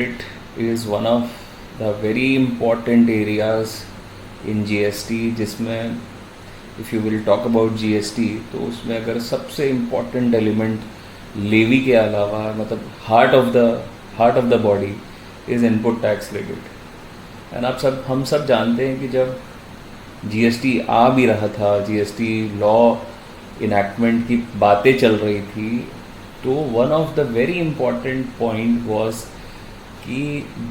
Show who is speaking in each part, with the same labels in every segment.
Speaker 1: It is one of the very important areas in GST जिसमें if you will talk about GST तो उसमें अगर सबसे important element levy के अलावा मतलब heart of the body is input tax credit. And हम सब जानते हैं कि जब GST आ भी रहा था, GST लॉ इनैक्टमेंट की बातें चल रही थी, तो one of the very important point was कि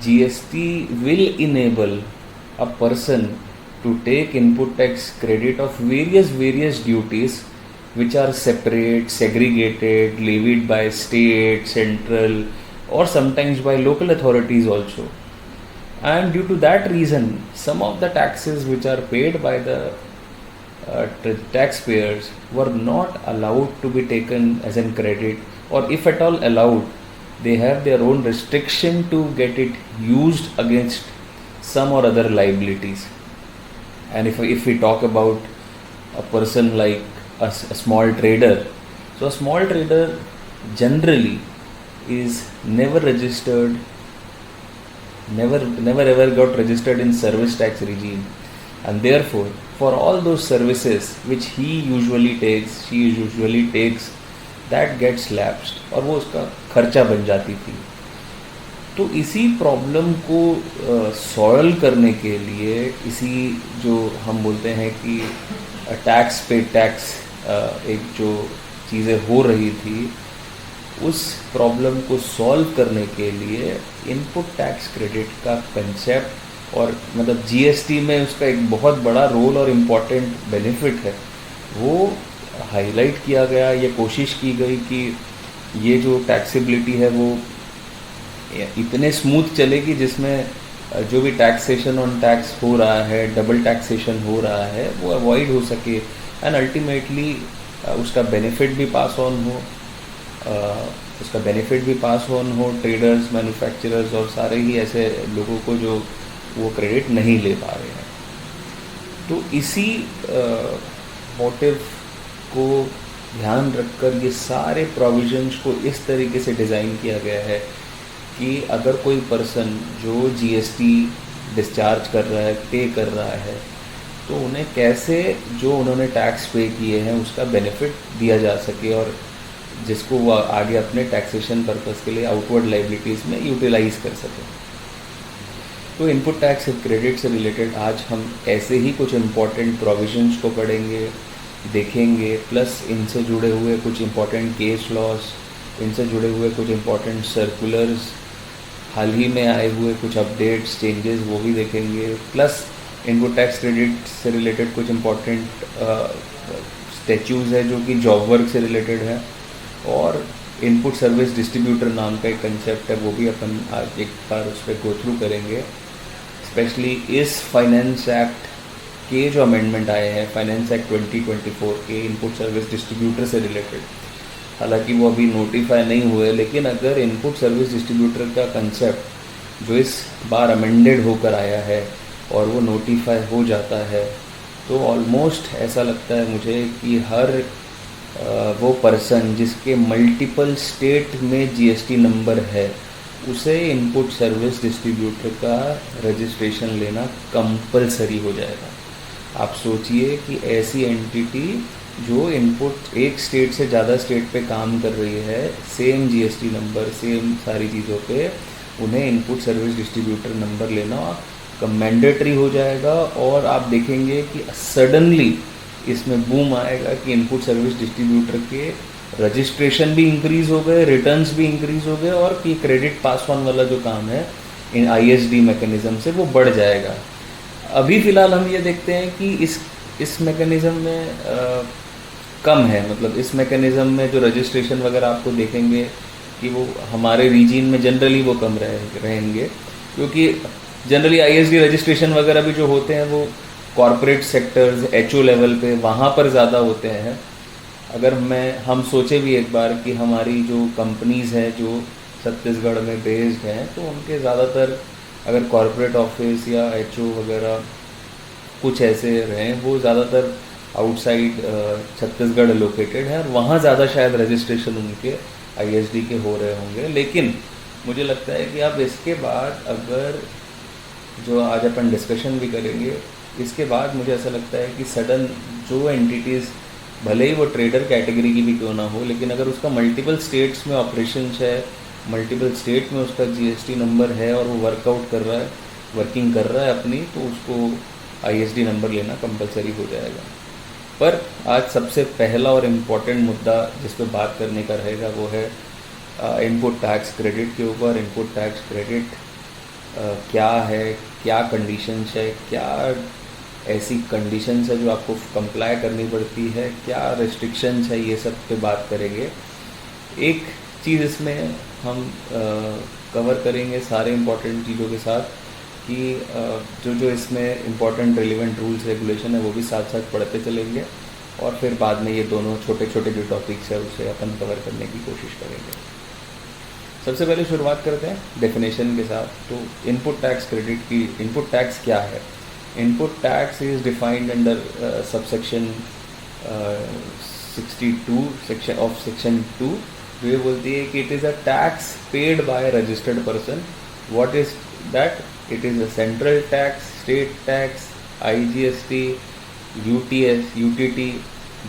Speaker 1: GST will enable a person to take input tax credit of various duties which are separate, segregated, levied by state, central, or sometimes by local authorities also. And due to that reason, some of the taxes which are paid by the taxpayers were not allowed to be taken as a credit, or if at all allowed, they have their own restriction to get it used against some or other liabilities. And if we talk about a person like a small trader, so a small trader generally is never registered, never ever got registered in service tax regime, and therefore for all those services which she usually takes, that gets lapsed और वो उसका खर्चा बन जाती थी. तो इसी problem को सॉल्व करने के लिए, इसी जो हम बोलते हैं कि टैक्स पे टैक्स एक जो चीज़ें हो रही थी, उस प्रॉब्लम को सॉल्व करने के लिए इनपुट टैक्स क्रेडिट का कंसेप्ट और मतलब जीएसटी में उसका एक बहुत बड़ा रोल और इम्पॉर्टेंट बेनिफिट है, वो हाईलाइट किया गया. ये कोशिश की गई कि ये जो टैक्सेबिलिटी है वो इतने स्मूथ चलेगी जिसमें जो भी टैक्सेशन ऑन टैक्स हो रहा है, डबल टैक्सेशन हो रहा है, वो अवॉइड हो सके एंड अल्टीमेटली उसका बेनिफिट भी पास ऑन हो ट्रेडर्स, मैन्युफैक्चरर्स और सारे ही ऐसे लोगों को जो वो क्रेडिट नहीं ले पा रहे हैं. तो इसी मोटिव को ध्यान रखकर ये सारे प्रोविजंस को इस तरीके से डिज़ाइन किया गया है कि अगर कोई पर्सन जो जीएसटी डिस्चार्ज कर रहा है, पे कर रहा है, तो उन्हें कैसे जो उन्होंने टैक्स पे किए हैं उसका बेनिफिट दिया जा सके और जिसको वो आगे अपने टैक्सेशन पर्पस के लिए आउटवर्ड लाइबिलिटीज़ में यूटिलाइज कर सके. तो इनपुट टैक्स क्रेडिट से रिलेटेड आज हम ऐसे ही कुछ इम्पॉर्टेंट प्रोविजंस को पढ़ेंगे, देखेंगे, प्लस इनसे जुड़े हुए कुछ इम्पॉर्टेंट केस लॉस, इनसे जुड़े हुए कुछ इम्पॉर्टेंट सर्कुलर्स, हाल ही में आए हुए कुछ अपडेट्स, चेंजेस, वो भी देखेंगे, प्लस इनपुट टैक्स क्रेडिट से रिलेटेड कुछ इम्पॉर्टेंट स्टैच्यूज़ है जो कि जॉब वर्क से रिलेटेड है, और इनपुट सर्विस डिस्ट्रीब्यूटर नाम का एक कंसेप्ट है, वो भी अपन आज एक बार उस पर गो थ्रू करेंगे. स्पेशली इस फाइनेंस एक्ट के जो अमेंडमेंट आए हैं, फाइनेंस एक्ट 2024 के इनपुट सर्विस डिस्ट्रीब्यूटर से रिलेटेड, हालांकि वो अभी नोटिफाई नहीं हुए, लेकिन अगर इनपुट सर्विस डिस्ट्रीब्यूटर का कंसेप्ट जो इस बार अमेंडेड होकर आया है और वो नोटिफाई हो जाता है, तो ऑलमोस्ट ऐसा लगता है मुझे कि हर वो पर्सन जिसके मल्टीपल स्टेट में जीएसटी नंबर है, उसे इनपुट सर्विस डिस्ट्रीब्यूटर का रजिस्ट्रेशन लेना कंपलसरी हो जाएगा. आप सोचिए कि ऐसी एंटिटी जो इनपुट एक स्टेट से ज़्यादा स्टेट पे काम कर रही है, सेम जीएसटी नंबर, सेम सारी चीज़ों पे, उन्हें इनपुट सर्विस डिस्ट्रीब्यूटर नंबर लेना मैंडेटरी हो जाएगा. और आप देखेंगे कि सडनली इसमें बूम आएगा कि इनपुट सर्विस डिस्ट्रीब्यूटर के रजिस्ट्रेशन भी इंक्रीज़ हो गए, रिटर्न्स भी इंक्रीज़ हो गए, और कि क्रेडिट पास ऑन वाला जो काम है इन आईएसडी मैकेनिज़्म से वो बढ़ जाएगा. अभी फ़िलहाल हम ये देखते हैं कि इस मैकेनिज़्म में कम है, मतलब इस मैकेनिज़्म में जो रजिस्ट्रेशन वगैरह आपको देखेंगे कि वो हमारे रीजन में जनरली वो कम रहेंगे, क्योंकि जनरली आईएसडी रजिस्ट्रेशन वगैरह भी जो होते हैं वो कॉरपोरेट सेक्टर्स, एचओ लेवल पे वहाँ पर ज़्यादा होते हैं. अगर हम सोचे भी एक बार कि हमारी जो कंपनीज़ हैं जो छत्तीसगढ़ में बेस्ड हैं, तो उनके ज़्यादातर अगर कॉरपोरेट ऑफिस या एचओ वगैरह कुछ ऐसे रहें, वो ज़्यादातर आउटसाइड छत्तीसगढ़ लोकेटेड है और वहाँ ज़्यादा शायद रजिस्ट्रेशन उनके आईएसडी के हो रहे होंगे. लेकिन मुझे लगता है कि अब इसके बाद अगर जो आज अपन डिस्कशन भी करेंगे, इसके बाद मुझे ऐसा लगता है कि सडन जो एंटिटीज़ भले ही वो ट्रेडर कैटेगरी की भी क्यों ना हो, लेकिन अगर उसका मल्टीपल स्टेट्स में ऑपरेशंस है, मल्टीपल स्टेट में उसका जीएसटी नंबर है और वो वर्कआउट कर रहा है, वर्किंग कर रहा है अपनी, तो उसको आईएसडी नंबर लेना कंपलसरी हो जाएगा। पर आज सबसे पहला और इम्पॉर्टेंट मुद्दा जिस पर बात करने का रहेगा वो है इनपुट टैक्स क्रेडिट के ऊपर। इनपुट टैक्स क्रेडिट क्या है, क्या कंडीशंस है, क्या ऐसी कंडीशंस है जो आपको कंप्लाई करनी पड़ती है, क्या रेस्ट्रिक्शंस है, ये सब पे बात करेंगे। एक चीज़ इसमें हम कवर करेंगे सारे इम्पोर्टेंट चीज़ों के साथ कि जो इसमें इम्पोर्टेंट रिलेवेंट रूल्स रेगुलेशन है वो भी साथ साथ पढ़ते चलेंगे, और फिर बाद में ये दोनों छोटे छोटे जो टॉपिक्स है उसे अपन कवर करने की कोशिश करेंगे। सबसे पहले शुरुआत करते हैं डेफिनेशन के साथ। तो इनपुट टैक्स क्रेडिट की इनपुट टैक्स क्या है? Input tax is defined under subsection 62 section 2, जो ये बोलती है कि it is a tax paid by registered person. What is that? It is a central tax, state tax, IGST, UTS, UTT,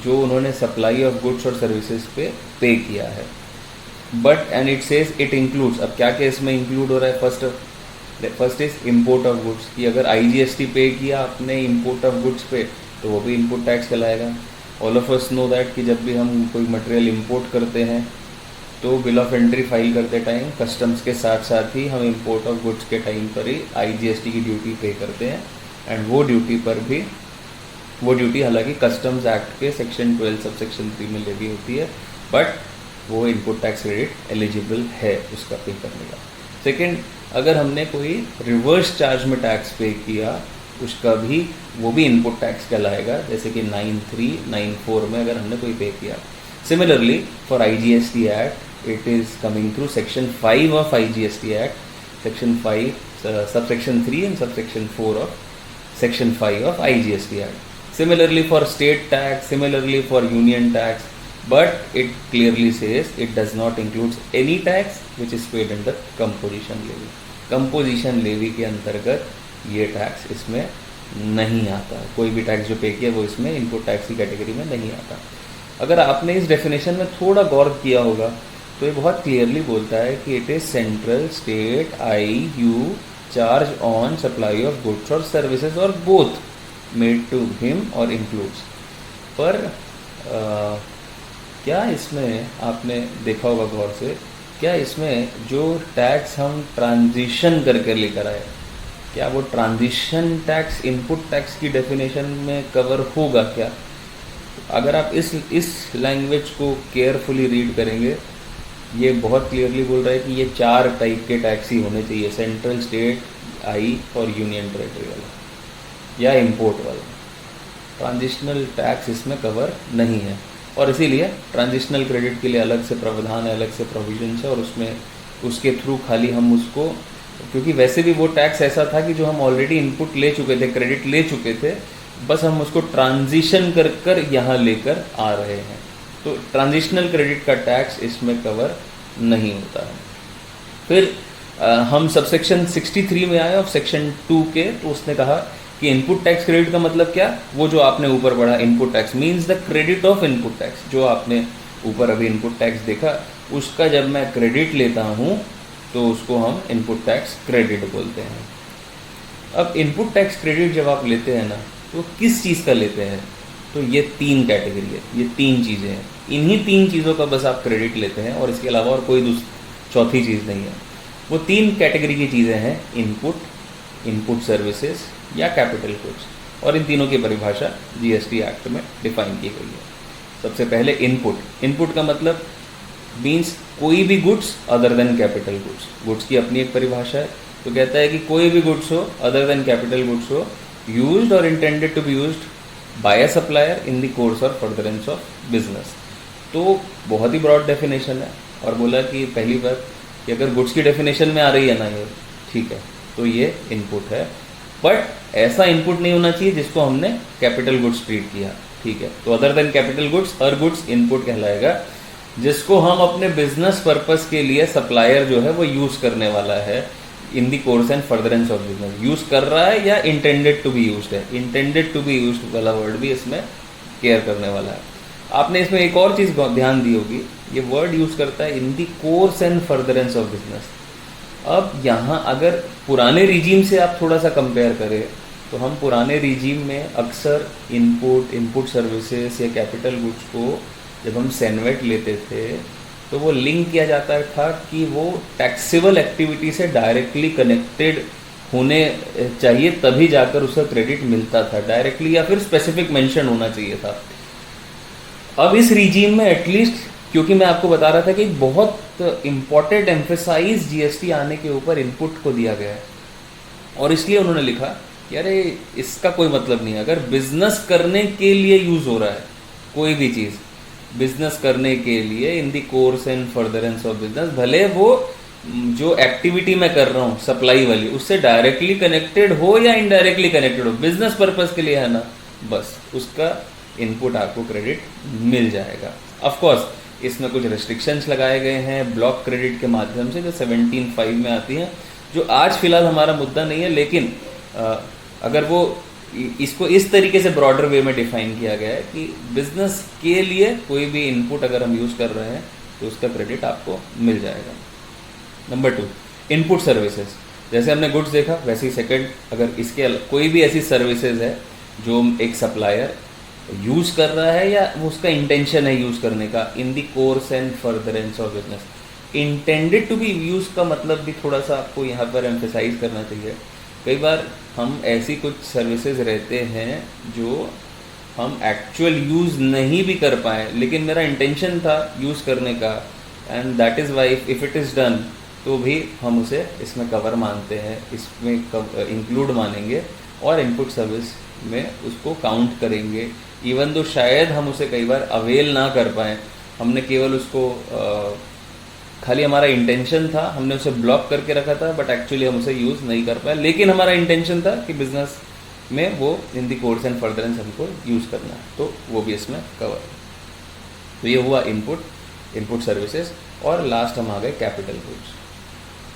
Speaker 1: जो उन्होंने supply of goods or services पे किया है। But and it says it includes, अब क्या क्या इसमें include हो रहा है? First is import of goods, कि अगर आईजीएसटी पे किया अपने इम्पोर्ट ऑफ गुड्स पे तो वो भी इनपुट टैक्स कहलाएगा। All of us know that कि जब भी हम कोई मटेरियल इंपोर्ट करते हैं तो बिल ऑफ एंट्री फाइल करते टाइम कस्टम्स के साथ साथ ही हम इंपोर्ट ऑफ गुड्स के टाइम पर ही आईजीएसटी की ड्यूटी पे करते हैं। एंड वो ड्यूटी हालांकि कस्टम्स एक्ट के सेक्शन 12 सब सेक्शन 3 में लेवी होती है, बट वो इनपुट टैक्स क्रेडिट एलिजिबल है उसका पे करने का। सेकेंड, अगर हमने कोई रिवर्स चार्ज में टैक्स पे किया उसका भी, वो भी इनपुट टैक्स कहलाएगा, जैसे कि 9394 में अगर हमने कोई पे किया। Similarly for IGST act it is coming through section 5 of IGST Act, section 5 subsection 3 and subsection 4 of section 5 of IGST Act. Similarly for state tax, similarly for union tax, but it clearly says it does not include any tax which is paid under composition levy. Composition levy के अंतर्गत ये tax इसमें नहीं आता। कोई भी tax जो पे किया वो इसमें इनपुट टैक्स की कैटेगरी में नहीं आता। अगर आपने इस डेफिनेशन में थोड़ा गौर किया होगा तो ये बहुत क्लियरली बोलता है कि it is central state IU charge on supply of goods or services or both made to him और इंक्लूड्स। पर क्या इसमें आपने देखा होगा गौर से, क्या इसमें जो टैक्स हम ट्रांजिशन करके लेकर आए, क्या वो ट्रांजिशन टैक्स इनपुट टैक्स की डेफिनेशन में कवर होगा क्या? अगर आप इस लैंग्वेज को केयरफुली रीड करेंगे, ये बहुत क्लियरली बोल रहा है कि ये 4 टाइप के टैक्स ही होने चाहिए, सेंट्रल, स्टेट, आई और यूनियन टेरेटरी वाला या इंपोर्ट वाला। ट्रांजिशनल टैक्स इसमें कवर नहीं है, और इसीलिए ट्रांजिशनल क्रेडिट के लिए अलग से प्रावधान है, अलग से प्रोविजंस है, और उसमें उसके थ्रू खाली हम उसको, क्योंकि वैसे भी वो टैक्स ऐसा था कि जो हम ऑलरेडी इनपुट ले चुके थे, क्रेडिट ले चुके थे, बस हम उसको ट्रांजिशन कर कर यहाँ लेकर आ रहे हैं। तो ट्रांजिशनल क्रेडिट का टैक्स इसमें कवर नहीं होता है। फिर हम सबसेक्शन 63 में आए और सेक्शन 2 के, तो उसने कहा कि इनपुट टैक्स क्रेडिट का मतलब क्या? वो जो आपने ऊपर पढ़ा, input tax means the credit of input tax, जो आपने ऊपर अभी इनपुट टैक्स देखा, उसका जब मैं क्रेडिट लेता हूँ तो उसको हम इनपुट टैक्स क्रेडिट बोलते हैं। अब इनपुट टैक्स क्रेडिट जब आप लेते हैं ना, तो किस चीज़ का लेते हैं? तो ये 3 कैटेगरी है, ये 3 चीज़ें हैं, इन्हीं 3 चीज़ों का बस आप क्रेडिट लेते हैं, और इसके अलावा और कोई चौथी चीज़ नहीं है। वो 3 कैटेगरी की चीज़ें हैं, इनपुट सर्विसेज या कैपिटल गुड्स, और इन तीनों की परिभाषा जीएसटी एक्ट में डिफाइन की गई है। सबसे पहले इनपुट का मतलब मीन्स कोई भी goods other than capital goods. Goods की अपनी एक परिभाषा है, तो कहता है कि कोई भी गुड्स हो अदर देन कैपिटल गुड्स हो, used or intended to be used by a supplier in the course or furtherance of business. तो बहुत ही ब्रॉड डेफिनेशन है, और बोला कि पहली बात कि अगर गुड्स की डेफिनेशन में आ रही है ना ये, ठीक है, तो ये इनपुट है, बट ऐसा इनपुट नहीं होना चाहिए जिसको हमने कैपिटल गुड्स ट्रीट किया, ठीक है। तो अदर देन कैपिटल गुड्स हर गुड्स इनपुट कहलाएगा। जिसको हम अपने बिजनेस पर्पस के लिए सप्लायर जो है वो यूज करने वाला है in the course and furtherance of business. Use कर रहा है या इंटेंडेड टू बी यूज्ड है, इंटेंडेड टू बी यूज्ड वाला वर्ड भी इसमें केयर करने वाला है। आपने इसमें एक और चीज ध्यान दी होगी, ये वर्ड यूज करता है in the course and furtherance of business. अब यहाँ अगर पुराने रिजीम से आप थोड़ा सा कंपेयर करें तो हम पुराने रिजीम में अक्सर इनपुट सर्विसेज या कैपिटल गुड्स को जब हम सेनवेट लेते थे तो वो लिंक किया जाता था कि वो टैक्सेबल एक्टिविटी से डायरेक्टली कनेक्टेड होने चाहिए, तभी जाकर उसका क्रेडिट मिलता था डायरेक्टली, या फिर स्पेसिफिक मेंशन होना चाहिए था। अब इस रिजीम में एटलीस्ट, क्योंकि मैं आपको बता रहा था कि बहुत इंपॉर्टेंट एम्फेसाइज जीएसटी आने के ऊपर इनपुट को दिया गया है, और इसलिए उन्होंने लिखा कि अरे इसका कोई मतलब नहीं है। अगर बिजनेस करने के लिए यूज हो रहा है कोई भी चीज़, बिजनेस करने के लिए in the course and furtherance of business, भले वो जो एक्टिविटी मैं कर रहा हूँ सप्लाई वाली उससे डायरेक्टली कनेक्टेड हो या इनडायरेक्टली कनेक्टेड हो, बिजनेस पर्पस के लिए है ना, बस उसका इनपुट आपको क्रेडिट मिल जाएगा। ऑफ कोर्स इसमें कुछ रेस्ट्रिक्शंस लगाए गए हैं ब्लॉक क्रेडिट के माध्यम से, जो 17(5) में आती हैं, जो आज फिलहाल हमारा मुद्दा नहीं है, लेकिन अगर वो इसको इस तरीके से ब्रॉडर वे में डिफाइन किया गया है कि बिजनेस के लिए कोई भी इनपुट अगर हम यूज कर रहे हैं तो उसका क्रेडिट आपको मिल जाएगा। Number 2, input services. जैसे हमने गुड्स देखा वैसे ही सेकंड, अगर इसके कोई भी ऐसी सर्विसेज है जो एक सप्लायर यूज कर रहा है या उसका इंटेंशन है यूज करने का in the course and furtherance of business. Intended to be use का मतलब भी थोड़ा सा आपको यहाँ पर एम्फेसाइज करना चाहिए। कई बार हम ऐसी कुछ सर्विसेज रहते हैं जो हम एक्चुअल यूज़ नहीं भी कर पाए, लेकिन मेरा इंटेंशन था यूज़ करने का, and that is why if it is done, तो भी हम उसे इसमें कवर मानते हैं, इसमें इंक्लूड मानेंगे और इनपुट सर्विस में उसको काउंट करेंगे। इवन दो शायद हम उसे कई बार अवेल ना कर पाएँ, हमने केवल उसको खाली हमारा इंटेंशन था, हमने उसे ब्लॉक करके रखा था, बट एक्चुअली हम उसे यूज़ नहीं कर पाए, लेकिन हमारा इंटेंशन था कि बिजनेस में वो इन दी कोर्स एंड फर्दरेंस हमको यूज़ करना है, तो वो भी इसमें कवर है। तो ये हुआ इनपुट सर्विसेज। और लास्ट हम आ गए कैपिटल गुड्स।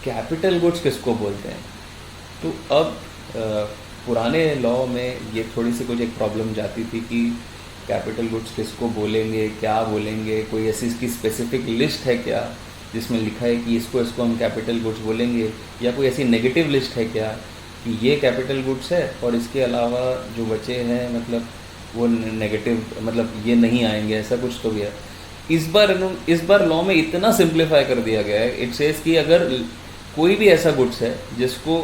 Speaker 1: कैपिटल गुड्स किसको बोलते हैं? तो अब पुराने लॉ में ये थोड़ी सी कुछ एक प्रॉब्लम जाती थी कि कैपिटल गुड्स किसको बोलेंगे, क्या बोलेंगे, कोई ऐसी इसकी स्पेसिफिक लिस्ट है क्या जिसमें लिखा है कि इसको हम कैपिटल गुड्स बोलेंगे, या कोई ऐसी नेगेटिव लिस्ट है क्या कि ये कैपिटल गुड्स है और इसके अलावा जो बचे हैं मतलब वो नेगेटिव, मतलब ये नहीं आएंगे, ऐसा कुछ तो भी है। इस बार लॉ में इतना सिंप्लीफाई कर दिया गया है, इट सेज कि अगर कोई भी ऐसा गुड्स है जिसको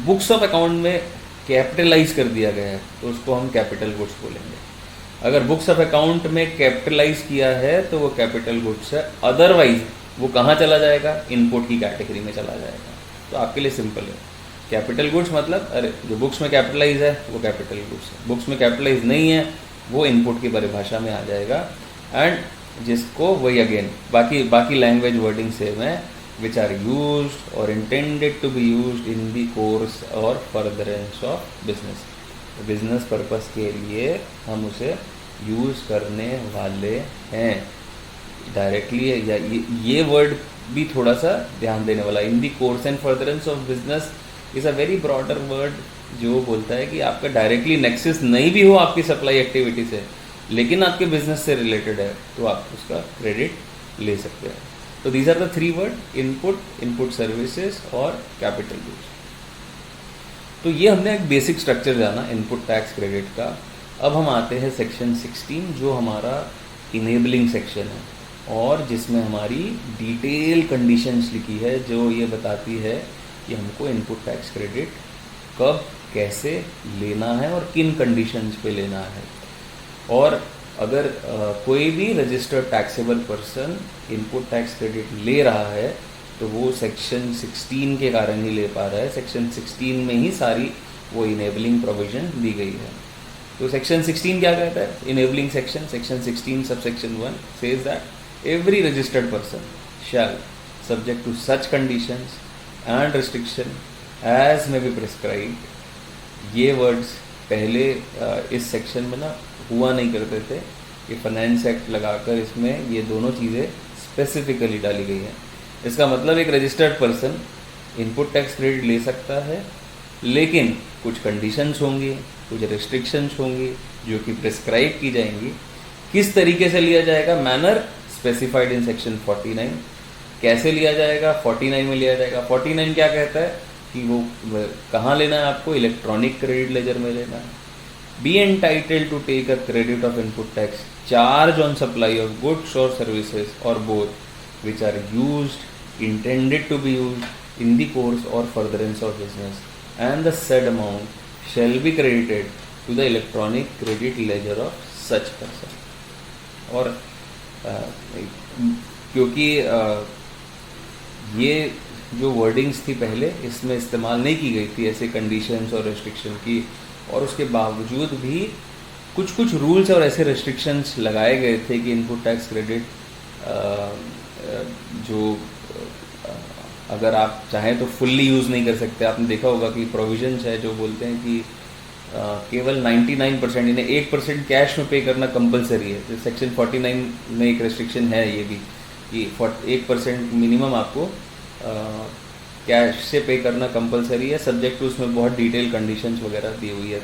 Speaker 1: बुक्स ऑफ अकाउंट में कैपिटलाइज कर दिया गया है तो उसको हम कैपिटल गुड्स बोलेंगे। अगर बुक्स ऑफ अकाउंट में कैपिटलाइज किया है तो वो कैपिटल गुड्स है, अदरवाइज वो कहाँ चला जाएगा? इनपुट की कैटेगरी में चला जाएगा। तो आपके लिए सिंपल है, कैपिटल गुड्स मतलब अरे जो बुक्स में कैपिटलाइज है वो कैपिटल गुड्स है, बुक्स में कैपिटलाइज नहीं है वो इनपुट की परिभाषा में आ जाएगा। एंड जिसको वही अगेन बाकी लैंग्वेज वर्डिंग सेम है, which are used or intended to be used in the course or furtherance of business. Business purpose के लिए हम उसे यूज़ करने वाले हैं डायरेक्टली, या ये वर्ड भी थोड़ा सा ध्यान देने वाला। In the course and furtherance of business is a very broader word जो बोलता है कि आपका डायरेक्टली नेक्सस नहीं भी हो आपकी सप्लाई एक्टिविटी से, लेकिन आपके बिजनेस से रिलेटेड है तो आप उसका क्रेडिट ले सकते हैं। तो these are the 3 word, input services और कैपिटल गुड्स। तो ये हमने एक बेसिक स्ट्रक्चर जाना इनपुट टैक्स क्रेडिट का। अब हम आते हैं सेक्शन 16 जो हमारा इनेबलिंग सेक्शन है और जिसमें हमारी डिटेल कंडीशंस लिखी है जो ये बताती है कि हमको इनपुट टैक्स क्रेडिट कब कैसे लेना है और किन कंडीशंस पे लेना है। और अगर कोई भी registered taxable person input tax credit ले रहा है तो वो सेक्शन 16 के कारण ही ले पा रहा है। सेक्शन 16 में ही सारी वो इनेबलिंग प्रोविजन दी गई है। तो सेक्शन 16 क्या कहता है? Enabling section 16 subsection 1 says that every registered person shall subject to such conditions and restriction as may be prescribed. ये वर्ड्स पहले इस सेक्शन में ना हुआ नहीं करते थे, ये फाइनेंस एक्ट लगाकर इसमें ये दोनों चीज़ें स्पेसिफिकली डाली गई है। इसका मतलब एक registered person input tax credit ले सकता है, लेकिन कुछ कंडीशंस होंगी, कुछ रेस्ट्रिक्शंस होंगी जो कि प्रिस्क्राइब की जाएंगी। किस तरीके से लिया जाएगा? Manner specified in section 49। कैसे लिया जाएगा? 49 में लिया जाएगा। 49 क्या कहता है कि वो कहाँ लेना है आपको? इलेक्ट्रॉनिक क्रेडिट लेजर में लेना है। Be entitled to take a credit of input tax charge on supply of goods or services or both which are used intended to be used in the course or furtherance of business and the said amount shall be credited to the electronic credit ledger of such person। और क्योंकि ये जो wordings थी पहले इसमें इस्तेमाल नहीं की गई थी ऐसे कंडीशंस और रेस्ट्रिक्शन की, और उसके बावजूद भी कुछ रूल्स और ऐसे रेस्ट्रिक्शंस लगाए गए थे कि इनपुट टैक्स क्रेडिट जो अगर आप चाहें तो फुल्ली यूज़ नहीं कर सकते। आपने देखा होगा कि प्रोविजंस है जो बोलते हैं कि केवल 99% यानी 1% कैश में पे करना कंपलसरी है। तो सेक्शन 49 में एक रेस्ट्रिक्शन है ये भी कि 1% मिनिमम आपको कैश से पे करना कंपलसरी है, सब्जेक्ट टू उसमें बहुत डिटेल कंडीशंस वगैरह दी हुई है।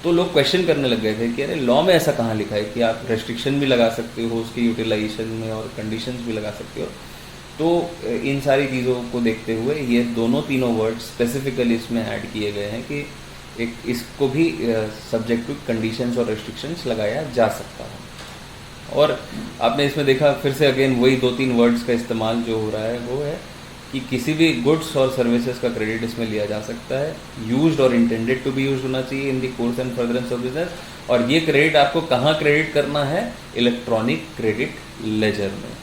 Speaker 1: तो लोग क्वेश्चन करने लग गए थे कि अरे लॉ में ऐसा कहाँ लिखा है कि आप रेस्ट्रिक्शन भी लगा सकते हो उसकी यूटिलाइजेशन में और कंडीशंस भी लगा सकते हो। तो इन सारी चीज़ों को देखते हुए ये तीनों वर्ड स्पेसिफिकली इसमें ऐड किए गए हैं कि एक इसको भी सब्जेक्ट टू कंडीशंस और रेस्ट्रिक्शंस लगाया जा सकता है। और आपने इसमें देखा फिर से अगेन वही 2-3 वर्ड्स का इस्तेमाल जो हो रहा है वो है कि किसी भी गुड्स और सर्विसेज का क्रेडिट इसमें लिया जा सकता है, used or intended to be used होना चाहिए इन the course and furtherance of business. और ये क्रेडिट आपको कहाँ क्रेडिट करना है? इलेक्ट्रॉनिक क्रेडिट लेजर में।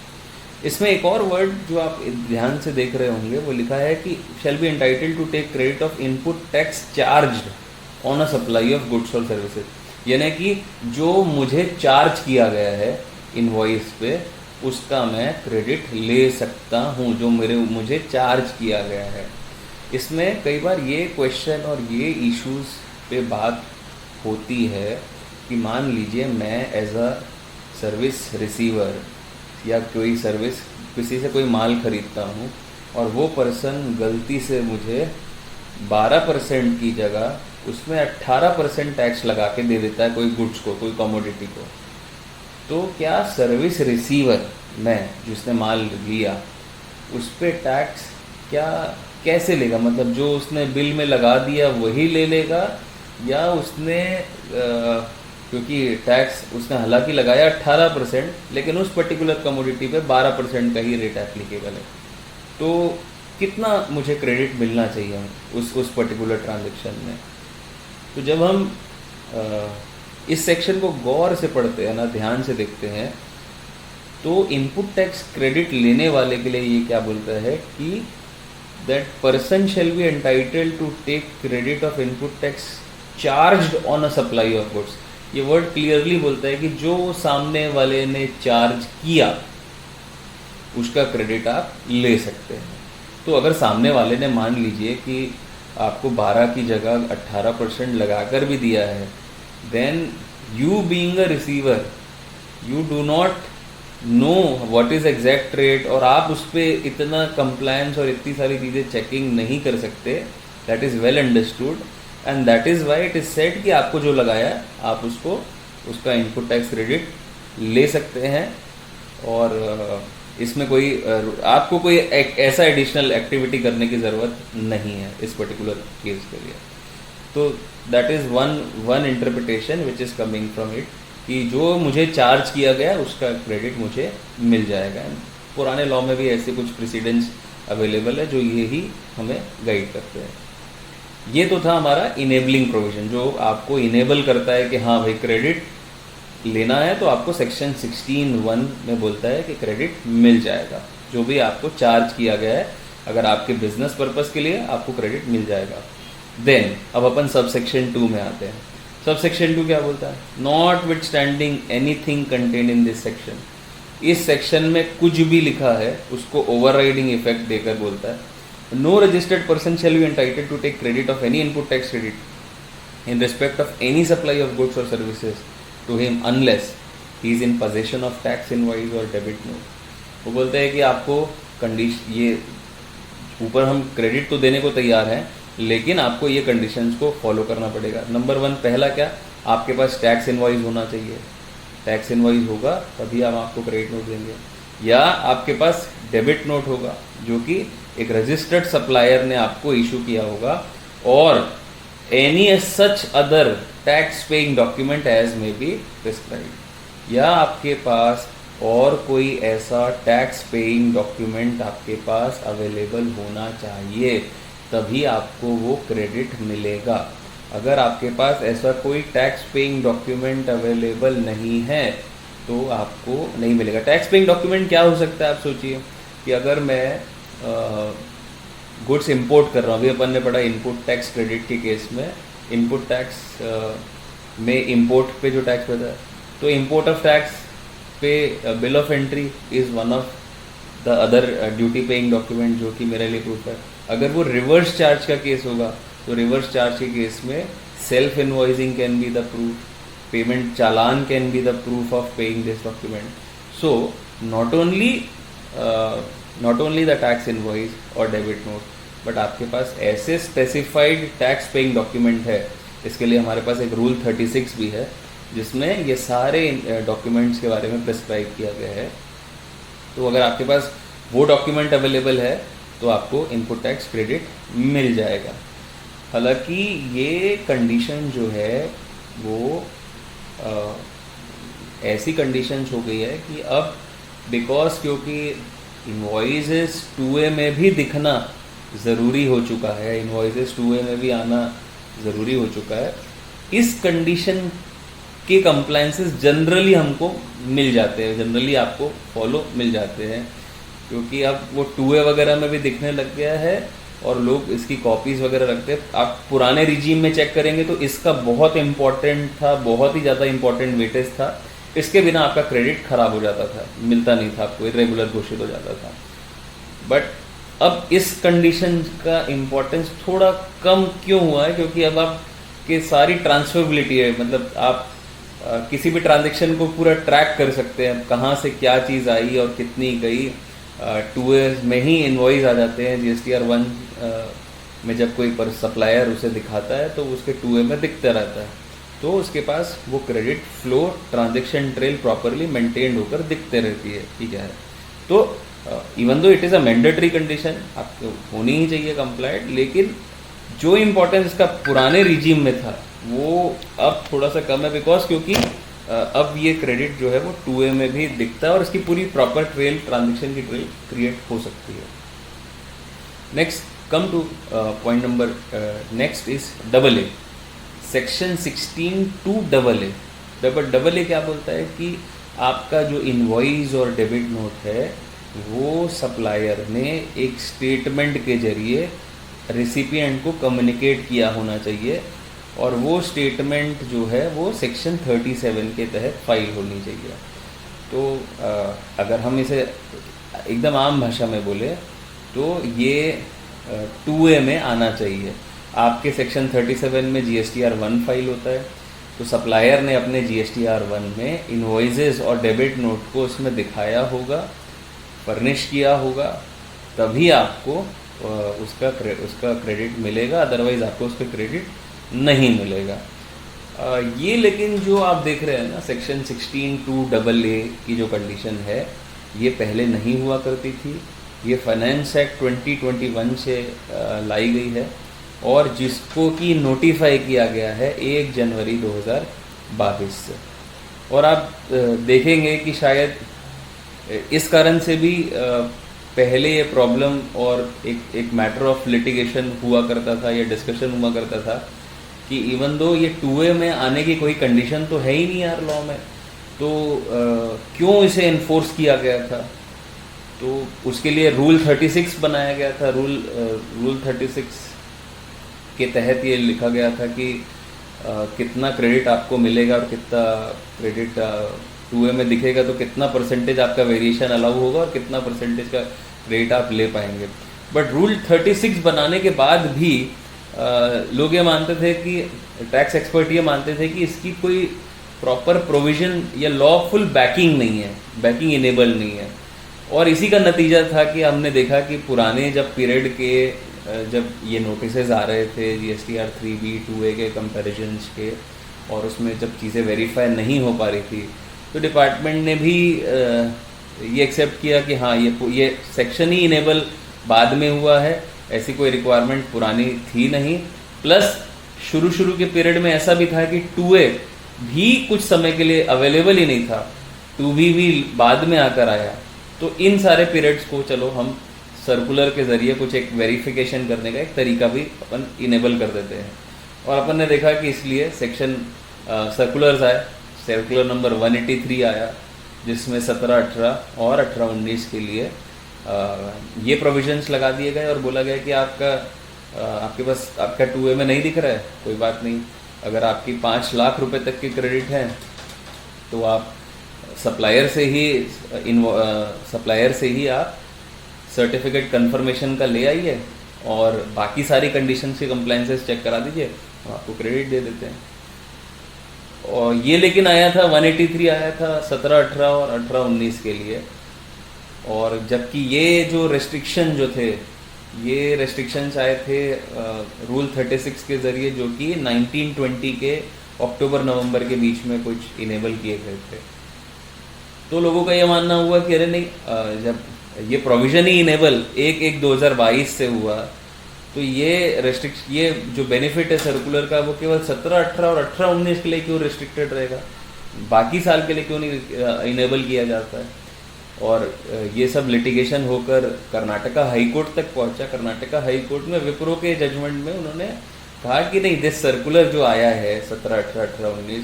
Speaker 1: इसमें एक और वर्ड जो आप ध्यान से देख रहे होंगे वो लिखा है कि shall be entitled to take credit of input tax charged on a supply of goods or services, यानी कि जो मुझे चार्ज किया गया है इनवॉइस पे उसका मैं क्रेडिट ले सकता हूँ, जो मुझे चार्ज किया गया है। इसमें कई बार ये क्वेश्चन और ये इश्यूज पे बात होती है कि मान लीजिए मैं एज अ सर्विस रिसीवर या कोई सर्विस किसी से कोई माल खरीदता हूँ और वो पर्सन गलती से मुझे 12% की जगह उसमें 18% टैक्स लगा के दे देता है कोई गुड्स को, कोई कमोडिटी को। तो क्या सर्विस रिसीवर मैं जिसने माल लिया उस पर टैक्स कैसे लेगा? मतलब जो उसने बिल में लगा दिया वही ले लेगा, या उसने क्योंकि टैक्स उसने हालांकि लगाया 18% लेकिन उस पर्टिकुलर कमोडिटी पे 12% का ही रेट एप्लीकेबल है, तो कितना मुझे क्रेडिट मिलना चाहिए उस पर्टिकुलर ट्रांजेक्शन में? तो जब हम इस सेक्शन को गौर से पढ़ते हैं ना, ध्यान से देखते हैं, तो इनपुट टैक्स क्रेडिट लेने वाले के लिए ये क्या बोलता है कि that person shall be entitled to take credit of input tax charged on a supply of goods. ये वर्ड क्लियरली बोलता है कि जो सामने वाले ने चार्ज किया उसका क्रेडिट आप ले सकते हैं। तो अगर सामने वाले ने मान लीजिए कि आपको 12 की जगह 18% लगाकर भी दिया है, then you being a receiver you do not know what is exact rate, और आप उस पर इतना कंप्लायंस और इतनी सारी चीज़ें चेकिंग नहीं कर सकते। That is well understood and that is why it is said कि आपको जो लगाया आप उसका इनपुट टैक्स क्रेडिट ले सकते हैं, और इसमें कोई आपको कोई ऐसा एडिशनल एक्टिविटी करने की ज़रूरत नहीं है इस पर्टिकुलर केस के लिए। तो that is one interpretation which is coming from it कि जो मुझे चार्ज किया गया उसका क्रेडिट मुझे मिल जाएगा। पुराने लॉ में भी ऐसे कुछ प्रेसिडेंट्स अवेलेबल है जो ये ही हमें गाइड करते हैं। ये तो था हमारा इनेबलिंग प्रोविजन जो आपको इनेबल करता है कि हाँ भाई क्रेडिट लेना है तो आपको सेक्शन 16(1) में बोलता है कि क्रेडिट मिल जाएगा, जो भी आपको चार्ज किया गया है अगर आपके बिजनेस पर्पस के लिए आपको क्रेडिट मिल जाएगा। देन अब अपन सब सेक्शन 2 में आते हैं। सब सेक्शन 2 क्या बोलता है? Not with standing anything contain in this section. इस सेक्शन में कुछ भी लिखा है उसको ओवरराइडिंग इफेक्ट देकर बोलता है no registered person shall be entitled to take credit of any input tax credit in respect of any supply of goods or services to him unless he is in possession of tax invoice or debit note। वो बोलते हैं कि आपको condition ये ऊपर हम credit तो देने को तैयार हैं, लेकिन आपको ये कंडीशंस को फॉलो करना पड़ेगा। नंबर 1 पहला क्या, आपके पास टैक्स इनवॉइस होना चाहिए। टैक्स इनवॉइस होगा तभी हम आपको क्रेडिट नोट देंगे, या आपके पास डेबिट नोट होगा जो कि एक रजिस्टर्ड सप्लायर ने आपको इशू किया होगा, और any such other tax paying document as may be prescribed, या आपके पास और कोई ऐसा टैक्स पेइंग डॉक्यूमेंट आपके पास अवेलेबल होना चाहिए, तभी आपको वो क्रेडिट मिलेगा। अगर आपके पास ऐसा कोई टैक्स पेइंग डॉक्यूमेंट अवेलेबल नहीं है तो आपको नहीं मिलेगा। टैक्स पेइंग डॉक्यूमेंट क्या हो सकता है, आप सोचिए कि अगर मैं गुड्स इंपोर्ट कर रहा हूँ, अभी अपन ने पढ़ा इनपुट टैक्स क्रेडिट के केस में, इनपुट टैक्स में इंपोर्ट पे जो टैक्स होता है, तो इंपोर्ट ऑफ टैक्स पे bill of entry is one of the other duty paying document जो कि मेरे लिए प्रूफ है। अगर वो रिवर्स चार्ज का केस होगा तो रिवर्स चार्ज के केस में self invoicing can be the proof, payment challan can be the proof of paying this document. So not only the tax invoice और डेबिट नोट, बट आपके पास ऐसे specified tax paying document है। इसके लिए हमारे पास एक रूल 36 भी है जिसमें ये सारे डॉक्यूमेंट्स के बारे में प्रिस्क्राइब किया गया है। तो अगर आपके पास वो डॉक्यूमेंट अवेलेबल है तो आपको इनपुट टैक्स क्रेडिट मिल जाएगा। हालांकि ये कंडीशन जो है वो ऐसी कंडीशंस हो गई है कि अब बिकॉज क्योंकि इनवॉइसेस 2A में भी दिखना ज़रूरी हो चुका है, इनवॉइसेस 2A में भी आना ज़रूरी हो चुका है, इस कंडीशन के कंप्लायंसेस जनरली हमको मिल जाते हैं, जनरली आपको फॉलो मिल जाते हैं, क्योंकि अब वो 2A वगैरह में भी दिखने लग गया है और लोग इसकी कॉपीज़ वगैरह रखते हैं। आप पुराने रिजीम में चेक करेंगे तो इसका बहुत इंपॉर्टेंट था, बहुत ही ज़्यादा इंपॉर्टेंट वेटेज था। इसके बिना आपका क्रेडिट खराब हो जाता था, मिलता नहीं था आपको, इरेगुलर घोषित हो जाता था। बट अब इस कंडीशन का इम्पोर्टेंस थोड़ा कम क्यों हुआ है, क्योंकि अब आपकी सारी ट्रांसफरेबिलिटी है, मतलब आप किसी भी ट्रांजेक्शन को पूरा ट्रैक कर सकते हैं, कहाँ से क्या चीज़ आई और कितनी गई। 2A में ही इनवॉइस आ जाते हैं, GSTR 1 में जब कोई पर सप्लायर उसे दिखाता है तो उसके 2A में दिखता रहता है, तो उसके पास वो credit flow transaction trail properly maintained होकर दिखते रहती है, ठीक है। तो even though it is a mandatory condition, आपको होनी ही चाहिए कंप्लाइंट, लेकिन जो इम्पोर्टेंस इसका पुराने रिजीम में था वो अब थोड़ा सा कम है, बिकॉज क्योंकि अब ये क्रेडिट जो है वो 2A में भी दिखता है और इसकी पूरी प्रॉपर ट्रेल, ट्रांजेक्शन की ट्रेल क्रिएट हो सकती है। Next come two point number next is AA, section 16(2) AA क्या बोलता है कि आपका जो इनवॉइस और डेबिट नोट है वो सप्लायर ने एक स्टेटमेंट के जरिए रेसिपिएंट को कम्युनिकेट किया होना चाहिए, और वो स्टेटमेंट जो है वो सेक्शन 37 के तहत फाइल होनी चाहिए। तो अगर हम इसे एकदम आम भाषा में बोले तो ये 2A में आना चाहिए। आपके सेक्शन 37 में GSTR 1 फाइल होता है, तो सप्लायर ने अपने GSTR 1 में इनवॉइसेस और डेबिट नोट को उसमें दिखाया होगा, फर्निश किया होगा, तभी आपको उसका क्रेडिट मिलेगा, अदरवाइज आपको उसका क्रेडिट नहीं मिलेगा। ये लेकिन जो आप देख रहे हैं ना, सेक्शन 16(2) की जो कंडीशन है ये पहले नहीं हुआ करती थी। ये फाइनेंस एक्ट 2021 से लाई गई है और जिसको कि नोटिफाई किया गया है 1 जनवरी 2022 से। और आप देखेंगे कि शायद इस कारण से भी पहले ये प्रॉब्लम और एक मैटर ऑफ लिटिगेशन हुआ करता था या डिस्कशन हुआ करता था कि इवन दो ये 2A में आने की कोई कंडीशन तो है ही नहीं यार लॉ में, तो क्यों इसे इन्फोर्स किया गया था। तो उसके लिए रूल 36 बनाया गया था। रूल 36 के तहत ये लिखा गया था कि कितना क्रेडिट आपको मिलेगा और कितना क्रेडिट 2A में दिखेगा, तो कितना परसेंटेज आपका वेरिएशन अलाउ होगा और कितना परसेंटेज का क्रेडिट आप ले पाएंगे। बट रूल 36 बनाने के बाद भी लोग ये मानते थे कि टैक्स एक्सपर्ट ये मानते थे कि इसकी कोई प्रॉपर प्रोविजन या लॉफुल बैकिंग नहीं है, बैकिंग इनेबल नहीं है। और इसी का नतीजा था कि हमने देखा कि पुराने जब पीरियड के जब ये नोटिसेज आ रहे थे GSTR 3B 2A के कंपैरिजन्स के, और उसमें जब चीज़ें वेरीफाई नहीं हो पा रही थी, तो डिपार्टमेंट ने भी ये एक्सेप्ट किया कि हाँ ये सेक्शन ही इनेबल बाद में हुआ है, ऐसी कोई रिक्वायरमेंट पुरानी थी नहीं। प्लस शुरू के पीरियड में ऐसा भी था कि 2A भी कुछ समय के लिए अवेलेबल ही नहीं था, 2B भी बाद में आकर आया। तो इन सारे पीरियड्स को चलो हम सर्कुलर के ज़रिए कुछ एक वेरिफिकेशन करने का एक तरीका भी अपन इनेबल कर देते हैं। और अपन ने देखा कि इसलिए सेक्शन सर्कुलर्स आए, सर्कुलर नंबर 183 आया, जिसमें 17-18 और 18-19 के लिए ये प्रोविजंस लगा दिए गए और बोला गया कि आपके पास आपका 2A में नहीं दिख रहा है, कोई बात नहीं, अगर आपकी 5 लाख रुपए तक की क्रेडिट है तो आप सप्लायर से ही आप सर्टिफिकेट कंफर्मेशन का ले आइए और बाकी सारी कंडीशंस की कंप्लायंसेस चेक करा दीजिए, हम आपको क्रेडिट दे देते हैं। और ये लेकिन आया था 183 आया था 17-18 और 18-19 के लिए। और जबकि ये जो रेस्ट्रिक्शन जो थे, ये रेस्ट्रिक्शंस आए थे रूल 36 के ज़रिए, जो कि 1920 के अक्टूबर-नवंबर के बीच में कुछ इनेबल किए गए थे। तो लोगों का ये मानना हुआ कि अरे नहीं, जब ये प्रोविज़न ही इनेबल 1/1/2022 से हुआ, तो ये जो बेनिफिट है सर्कुलर का, वो केवल 17-18 और 18-19 के लिए क्यों रिस्ट्रिक्टेड रहेगा, बाकी साल के लिए क्यों नहीं इनेबल किया जाता है। और ये सब लिटिगेशन होकर कर्नाटका हाई कोर्ट तक पहुंचा। कर्नाटका हाई कोर्ट में विप्रो के जजमेंट में उन्होंने कहा कि नहीं, दिस सर्कुलर जो आया है 17-18 18-19,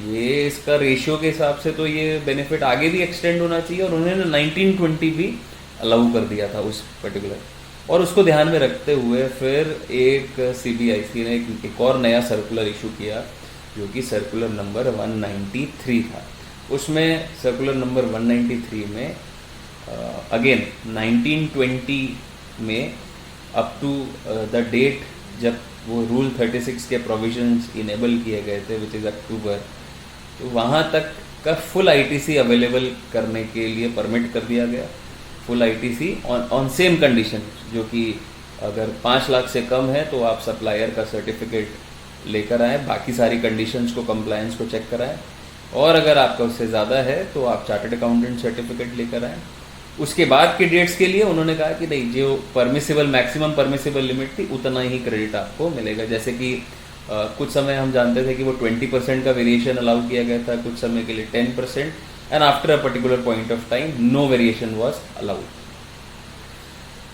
Speaker 1: ये इसका रेशियो के हिसाब से तो ये बेनिफिट आगे भी एक्सटेंड होना चाहिए, और उन्होंने 1920 भी अलाउ कर दिया था उस पर्टिकुलर। और उसको ध्यान में रखते हुए फिर एक CBIC ने एक और नया सर्कुलर इशू किया, जो कि सर्कुलर नंबर 193 था। उसमें सर्कुलर नंबर 193 में अगेन 1920 में अप टू द डेट जब वो रूल 36 के प्रोविजंस इनेबल किए गए थे, विच इज़ अक्टूबर, तो वहाँ तक का फुल ITC अवेलेबल करने के लिए परमिट कर दिया गया। Full ITC on same condition, जो कि अगर 5 लाख से कम है तो आप सप्लायर का सर्टिफिकेट लेकर आएँ, बाकी सारी कंडीशंस को, कंप्लायंस को चेक कराएं, और अगर आपका उससे ज़्यादा है तो आप चार्टर्ड अकाउंटेंट सर्टिफिकेट लेकर आएँ। उसके बाद के डेट्स के लिए उन्होंने कहा कि नहीं, जो मैक्सिमम परमिसिबल लिमिट थी उतना ही क्रेडिट आपको मिलेगा। जैसे कि कुछ समय हम जानते थे कि वो 20% का वेरिएशन अलाउ किया गया था, कुछ समय के लिए 10%, and after a particular point of time no variation was allowed.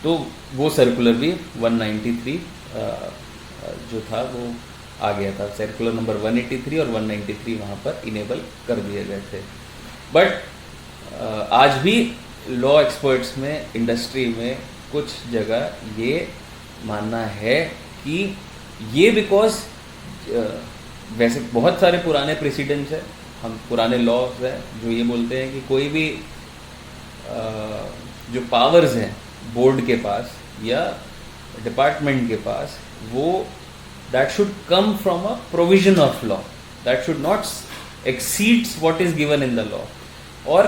Speaker 1: तो वो सर्कुलर भी 193 जो था वो आ गया था। सर्कुलर नंबर 183 और 193 वहाँ पर इनेबल कर दिए गए थे। बट आज भी लॉ एक्सपर्ट्स में, इंडस्ट्री में कुछ जगह ये मानना है कि ये बिकॉज वैसे बहुत सारे पुराने प्रेसिडेंट्स हैं, हम पुराने लॉज हैं जो ये बोलते हैं कि कोई भी जो पावर्स हैं बोर्ड के पास या डिपार्टमेंट के पास, वो that should come from a provision of law, that should not exceeds what is given in the law. और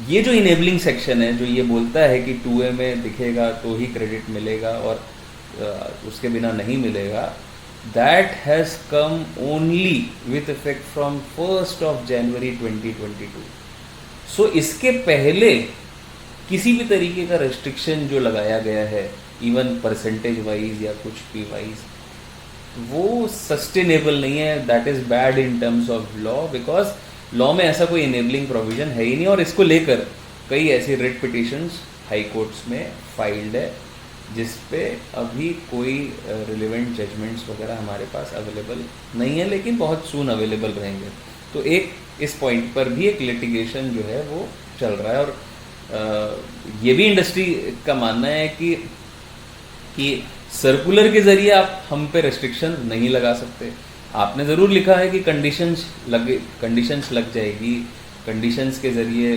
Speaker 1: ये जो इनेबलिंग सेक्शन है जो ये बोलता है कि 2A में दिखेगा तो ही क्रेडिट मिलेगा और उसके बिना नहीं मिलेगा, that has come only with effect from 1 जनवरी 2022। सो इसके पहले किसी भी तरीके का रेस्ट्रिक्शन जो लगाया गया है, इवन परसेंटेज वाइज या कुछ भी वाइज, वो सस्टेनेबल नहीं है। That is bad in terms of law, because law में ऐसा कोई इनेबलिंग प्रोविजन है ही नहीं। और इसको लेकर कई ऐसी रिट पिटिशंस हाई कोर्ट्स में फाइल्ड है, जिस पे अभी कोई रिलेवेंट जजमेंट्स वगैरह हमारे पास अवेलेबल नहीं है, लेकिन बहुत सून अवेलेबल रहेंगे। तो एक इस पॉइंट पर भी एक लिटिगेशन जो है वो चल रहा है। और ये भी इंडस्ट्री का मानना है कि सर्कुलर के ज़रिए आप हम पे रेस्ट्रिक्शन नहीं लगा सकते। आपने ज़रूर लिखा है कि कंडीशंस लग जाएगी, कंडीशंस के ज़रिए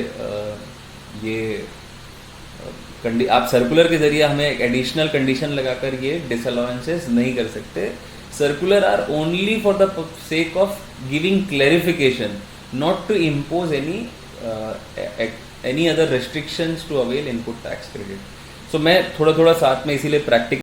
Speaker 1: आप सर्कुलर के ज़रिए हमें एक एडिशनल कंडीशन लगाकर ये डिसअलाउंसेस नहीं कर सकते। Circular are only for the sake of giving clarification, not to impose any any other restrictions to avail input tax credit. So मैं थोड़ा थोड़ा साथ में इसीलिए प्रैक्टिकल